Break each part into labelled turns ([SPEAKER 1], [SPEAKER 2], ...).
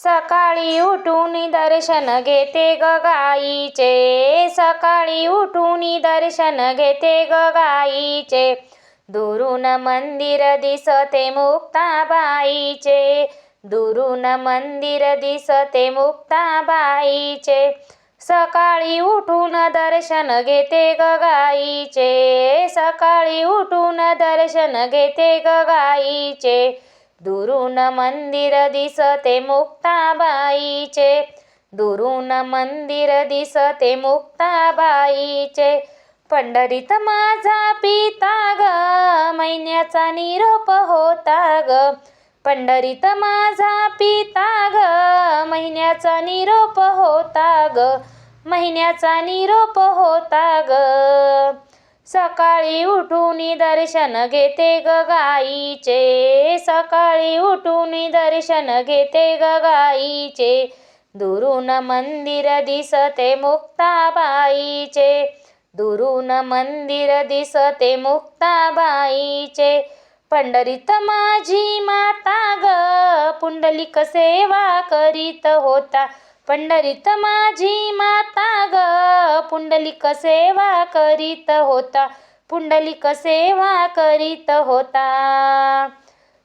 [SPEAKER 1] सकाळी उठून दर्शन घेते ग गाईचे, सकाळी उठून दर्शन घेते ग गाईचे, दुरून मंदिर दिसते मुक्ताबाईचे, दुरून मंदिर दिसते मुक्ताबाईचे, सकाळी उठून दर्शन घेते ग गाईचे, सकाळी उठून दर्शन घेते ग गाईचे, दुरून मंदिर दिसते मुक्ताबाईचे, दुरून मंदिर दिसते मुक्ताबाईचे, पंढरीत माझा पिता ग महिन्याचा निरोप होता ग, पंढरीत माझा पिता ग महिन्याचा निरोप होता ग, महिन्याचा निरोप होता ग, सकाळी उठून दर्शन घेते ग गाईचे, सकाळी उठून दर्शन घेते ग गाईचे, दुरून मंदिर दिसते मुक्ताबाईचे, दुरून मंदिर दिसते मुक्ताबाईचे, पंढरीत माझी माता ग पुंडलिक सेवा करीत होता, पंढरीत माझी माता ग पुंडलिक सेवा करीत होता, पुंडलिक सेवा करीत होता,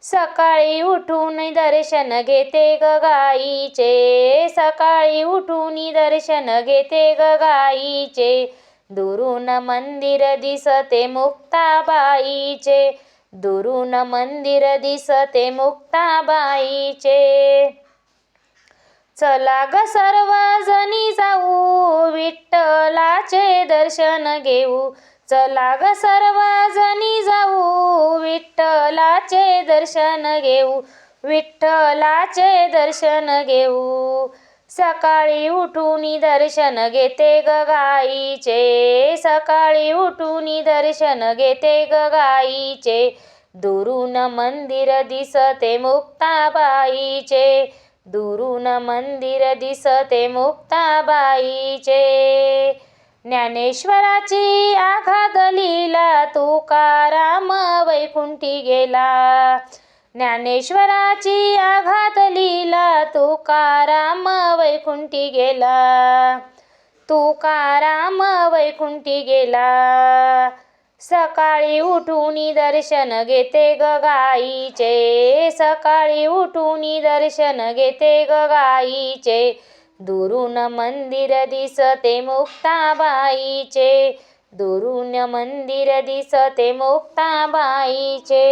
[SPEAKER 1] सकाळी उठून दर्शन घेते ग गाईचे, सकाळी उठून दर्शन घेते ग गाईचे, दुरून मंदिर दिसते मुक्ताबाईचे, दुरून मंदिर दिसते मुक्ताबाईचे, चला ग सर्वजणी जाऊ विठ्ठलाचे दर्शन घेऊ, चला ग सर्वजणी जाऊ विठ्ठलाचे दर्शन घेऊ, विठ्ठलाचे दर्शन घेऊ, सकाळी उठून दर्शन घेते ग गाईचे, सकाळी उठून दर्शन घेते ग गाईचे, दुरून मंदिर दिसते मुक्ताबाईचे, दुरून मंदिर दिसते मुक्ताबाईचे, ज्ञानेश्वराची आघात लीला तुकाराम वैकुंठी गेला, ज्ञानेश्वराची आघात लीला तुकाराम वैकुंठी गेला, तुकाराम वैकुंठी गेला, सकाळी उठून दर्शन घेते ग गाईचे, सकाळी उठून दर्शन घेते ग गाईचे, दुरून मंदिर दिसते मुक्ताबाईचे, दुरून मंदिर दिसते मुक्ताबाईचे.